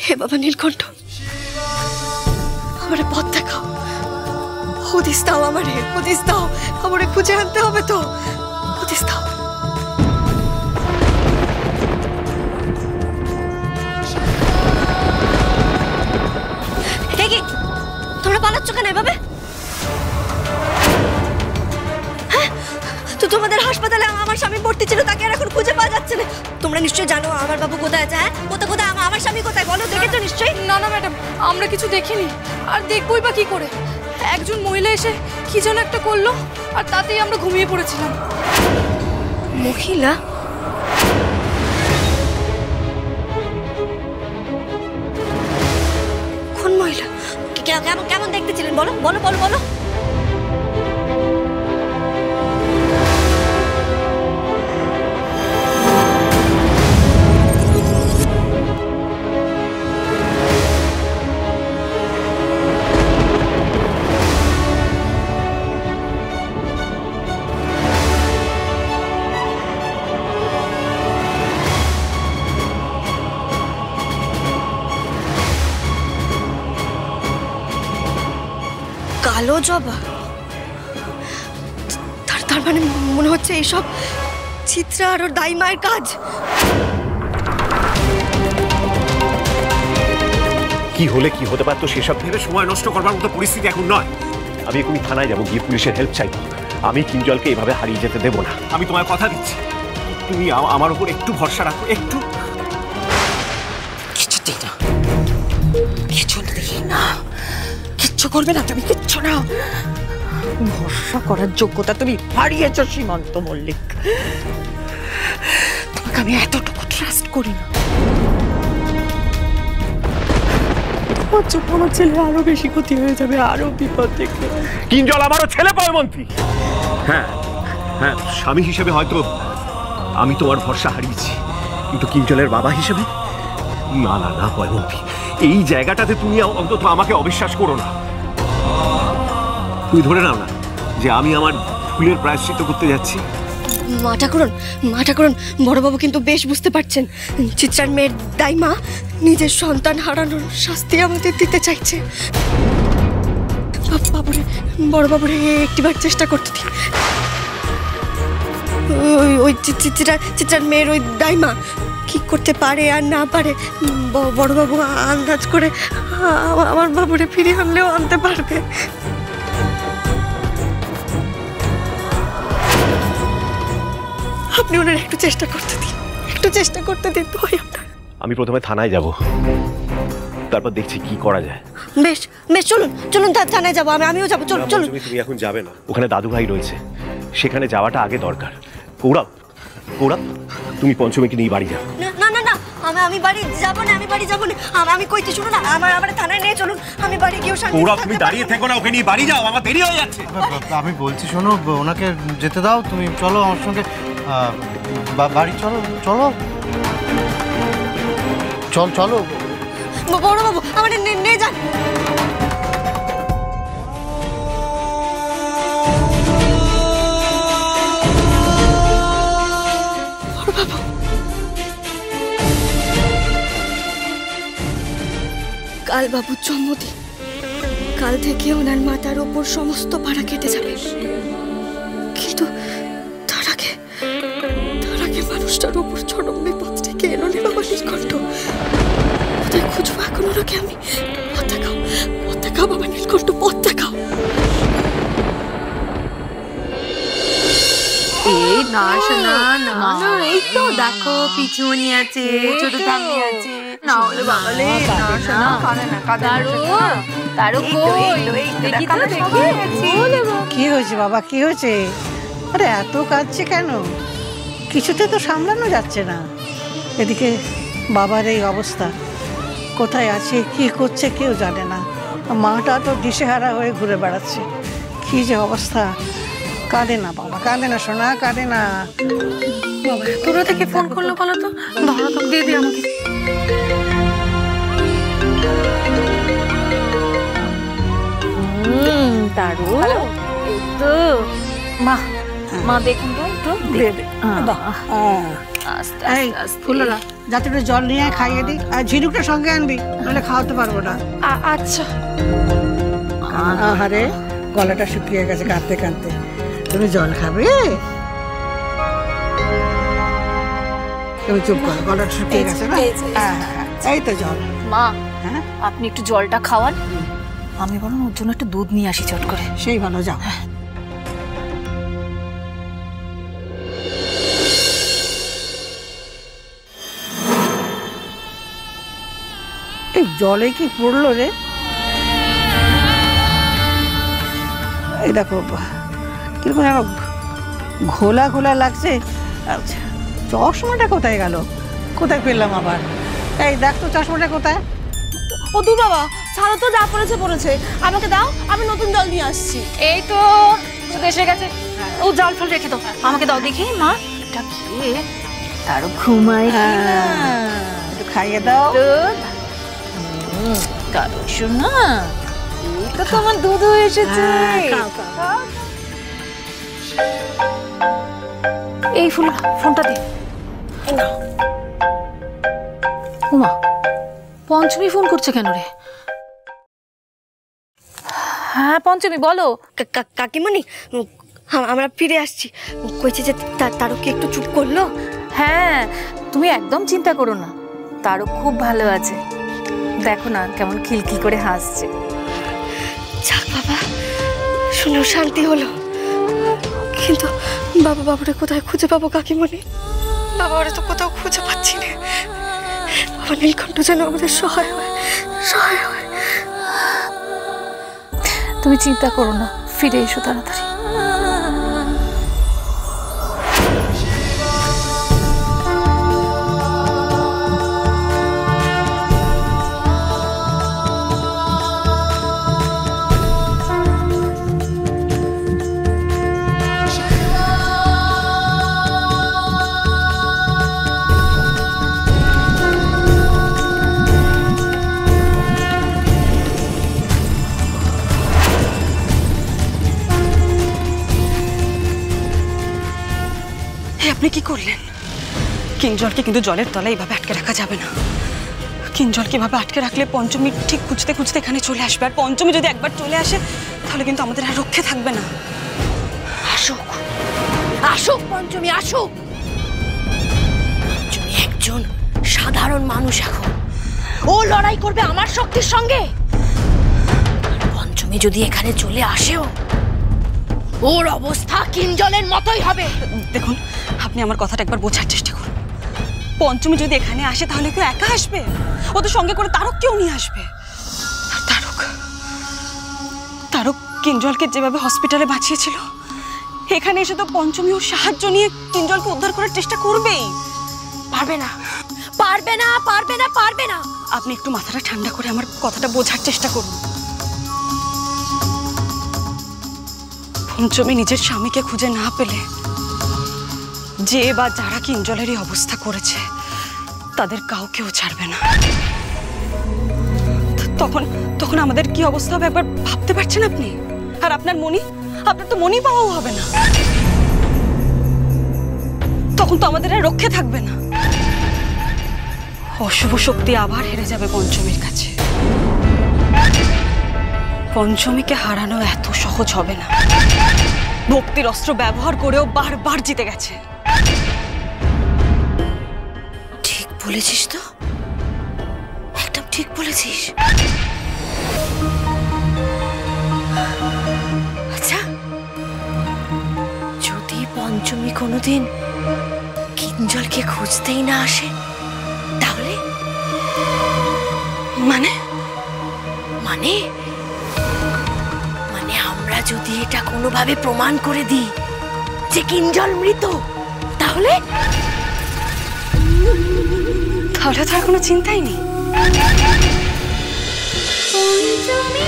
হে বাবা নীলকণ্ঠ, আমারে পথ দেখাও, হদিস দাও আমারে, হদিস দাও, আমারে খুঁজে আনতে হবে তো, হদিস দাও। তোমরা পালাচ্ছ কেন এভাবে? হ্যাঁ, তো তোমাদের হাসপাতালে আমার স্বামী ভর্তি ছিল, তাকে আর এখন খুঁজে পাওয়া যাচ্ছে না। তোমরা নিশ্চয়ই জানো আমার বাবু কোথায় আছে। হ্যাঁ, কোথায় আমার স্বামী কোথায় বলো, দেখেছো নিশ্চয়ই? না না ম্যাডাম, আমরা কিছু দেখিনি, আর দেখবই বা কি করে। একজন মহিলা এসে কি যেন একটা করলো, আর তাতেই আমরা ঘুমিয়ে পড়েছিলাম। মহিলা? কোন মহিলা? কেমন দেখতে ছিলেন বলো বলো বলো বলো। কালো জবা? তার মানে মনে হচ্ছে এইসব চিত্রা আর ওর দাইমায়ের কাজ। কি হলে কি হতে পারতো সেসব ভেবে সময় নষ্ট করবার মতো পরিস্থিতি এখন নয়। আমি এখনই থানায় যাবো, গিয়ে পুলিশের হেল্প চাইবো। আমি কিঞ্জলকে এভাবে হারিয়ে যেতে দেবো না। আমি তোমায় কথা দিচ্ছি, তুমি আমার উপর একটু ভরসা রাখো, একটু। কিছুতেই না, কিছুতেই না, কিচ্ছু করবে না তুমি, কিচ্ছু না। ভরসা করার যোগ্যতা তুমি হারিয়েছ সীমান্ত মল্লিক। তোমাকে আমি এতটুকু ট্রাস্ট করি না। আমার ছেলে আরো বেশি ক্ষতি হয়ে যাবে, আরো বিপদ দেখবে। কিঞ্জল আমারও ছেলে পয়মন্তী। হ্যাঁ হ্যাঁ, স্বামী হিসেবে হয়তো আমি তোমার ভরসা হারিয়েছি, কিন্তু কিঞ্জলের বাবা হিসেবে না না না পয়মন্তী, এই জায়গাটাতে তুমি অন্তত আমাকে অবিশ্বাস করো না। তুমি ধরে নাও না যে আমি আমার ভুলের প্রায়শ্চিত্ত করতে যাচ্ছি। মা ঠাকুরন, বড়বাবু কিন্তু বেশ বুঝতে পারছেন চিত্রার মেয়ের দাইমা নিজের সন্তান হারানোর শাস্তি আমাদের দিতে চাইছে। বড়বাবুরে একটিবার চেষ্টা করতে দিন। ওই চিত্রার মেয়ের ওই দাইমা কি করতে পারে আর না পারে বড়বাবু আন্দাজ করে আমার বাবুরে ফিরিয়ে আনলেও আনতে পারবে। আপনি ওনার একটু চেষ্টা করতে দিন তো। আমি প্রথমে থানায় যাব, তারপর দেখছি কি করা যায়। বেশ চলুন থানায় যাবো, আমিও যাবো। চলুন। তুমি এখন যাবে না, ওখানে দাদু ভাই রয়েছে, সেখানে যাওয়াটা আগে দরকার। কৌরব, তুমি পঞ্চমীকে নিয়ে বাড়ি যাও। না আমি বাড়ি যাবো না, আমি কইতে শুনো না, আমার থানায় নিয়ে চলুন, আমি বাড়ি গিয়ে শান্তি। কৌরব, তুমি দাঁড়িয়ে থেকো না, ওকে নিয়ে বাড়ি যাও, আমার দেরি হয়ে যাচ্ছে। আমি বলছি শোনো, ওনাকে যেতে দাও, তুমি চলো আমার সঙ্গে বাড়ি। চলো বড়বাবু আমাদের নিয়ে যান। কাল বাবুর জন্মদিন, কাল থেকে ওনার মাথার ওপর সমস্ত ভাড়া কেটে যাবে, কিন্তু তার আগে মানুষটার ওপর চরম বিপদ থেকে এলো নি বাবা নীলকণ্ঠ। কোথায় খুঁজবো এখন ওনাকে আমি? পথ দেখাও বাবা নীলকণ্ঠ, পথ দেখাও। এই তো দেখো পিছুনি আছে, ছোট ঠাম্মি আছে। না হলে বাবালে কি হয়েছে বাবা, কি হয়েছে? আরে এত কাঁদছে কেন? কিছুতে তো সামলানো যাচ্ছে না। এদিকে বাবার এই অবস্থা, কোথায় আছে কি করছে কেউ জানে না। মাটা তো দিশেহারা হয়ে ঘুরে বেড়াচ্ছে। কি যে অবস্থা! কাঁদে না বাবা, কাঁদে না সোনা, কাঁদে না বাবা। তোরা থেকে ফোন করলো বলো তো, ধরো তো, দিয়ে দে আমাকে। মা দেখুন তো একটু দে। আস্তে এই আস্তে ফুলরা যাতে একটু জল নিয়ে খাইয়ে দিই, আর ঝিনুকটা সঙ্গে আনবি, নাহলে খাওয়াতে পারবো না। আচ্ছা। আহারে গলাটা শুকিয়ে গেছে কাঁদতে কাঁদতে। তুমি জল খাবে? তুমি চুপ করো, গলাটা শুকিয়ে গেছে না? হ্যাঁ হ্যাঁ, এই তো জল। মা, হ্যাঁ আপনি একটু জলটা খাওয়ান, আমি বরং ওর জন্য একটু দুধ নিয়ে আসি চট করে। সেই ভালো, যাও। এই জলে কি পড়লো রে? এই দেখো কিরকম যেন ঘোলা ঘোলা লাগছে। আচ্ছা, চশমাটা কোথায় গেল? কোথায় পেলাম আবার? এই দেখ তো চশমাটা কোথায়? ও দূর বাবা, ছাড়ো তো, যা পড়েছে পড়েছে, আমাকে দাও, আমি নতুন জল নিয়ে আসছি। এই তো এসে গেছে। ও জল ফল রেখে দাও, আমাকে দাও দেখি। মা, এটা খেয়ে আরো ঘুমাই। একটু খাইয়ে দাও। কারো শোনা, এই তো তোমার দুধ হয়ে এসেছে। এই ফুল, ফোনটা দে। উমা, পঞ্চমী ফোন করছে কেন রে? হ্যাঁ পঞ্চমী, বলো। কাকিমণি, আমরা ফিরে আসছি। কইছে যে তারও কি একটু চুপ করলো? হ্যাঁ, তুমি একদম চিন্তা করো না, তারও খুব ভালো আছে। দেখো না কেমন খিলখিল করে হাসছে। যাক বাবা, শুনেও শান্তি হলো। কিন্তু বাবুরে কোথায় খুঁজে পাবো কাকিমণি? বাবারে তো কোথাও খুঁজে পাচ্ছি না। বাবা নীলকণ্ঠ যেন আমাদের সহায় হয়, সহায় হয়। তুমি চিন্তা করো না, ফিরে এসো তাড়াতাড়ি। আপনি কি করলেন? কিঞ্জলকে কিন্তু জলের তলায় এইভাবে আটকে রাখা যাবে না। কিঞ্জলকে এভাবে আটকে রাখলে পঞ্চমী ঠিক খুঁজতে খুঁজতে এখানে চলে আসবে, আর পঞ্চমী যদি একবার চলে আসে তাহলে কিন্তু আমাদের আর রক্ষে থাকবে না। আসুক, আসুক পঞ্চমী, আসুক। পঞ্চমী একজন সাধারণ মানুষ, এখন ও লড়াই করবে আমার শক্তির সঙ্গে। পঞ্চমী যদি এখানে চলে আসেও, ওর অবস্থা কিঞ্জলের মতোই হবে। দেখুন, আপনি আমার কথাটা একবার বোঝার চেষ্টা করুন। পঞ্চমী যদি এখানে আসে তাহলে কেউ একা আসবে? ওদের সঙ্গে করে তারক কেউ নিয়ে আসবে। আর তারক কিঞ্জলকে যেভাবে হসপিটালে বাঁচিয়েছিল, এখানে এসে তো পঞ্চমী ওর সাহায্য নিয়ে কিঞ্জলকে উদ্ধার করার চেষ্টা করবেই। পারবে না, পারবে না, পারবে না, পারবে না। আপনি একটু মাথাটা ঠান্ডা করে আমার কথাটা বোঝার চেষ্টা করুন। পঞ্চমী নিজের স্বামীকে খুঁজে না পেলে যে বা যারা কিঞ্জলেরই অবস্থা করেছে তাদের কাউকেও ছাড়বে না। তখন আমাদের কি অবস্থা হবে একবার ভাবতে পারছেন আপনি? আর আপনার তো মনি পাওয়াও হবে না। তখন তো আমাদের আর রক্ষে থাকবে না। অশুভ শক্তি আবার হেরে যাবে পঞ্চমীর কাছে। পঞ্চমীকে হারানো এত সহজ হবে না। ভক্তির অস্ত্র ব্যবহার করেও বারবার জিতে গেছে। ঠিক বলেছিস তো, একদম ঠিক বলেছিস। আচ্ছা, যদি পঞ্চমী কোনোদিন কিঞ্জলকে খুঁজতেই না আসে তাহলে? মানে মানে মানে আমরা যদি এটা কোনোভাবে প্রমাণ করে দিই যে কিঞ্জল মৃত, তাহলে তাহলে তো আর কোনো চিন্তাই নেই। পঞ্চমী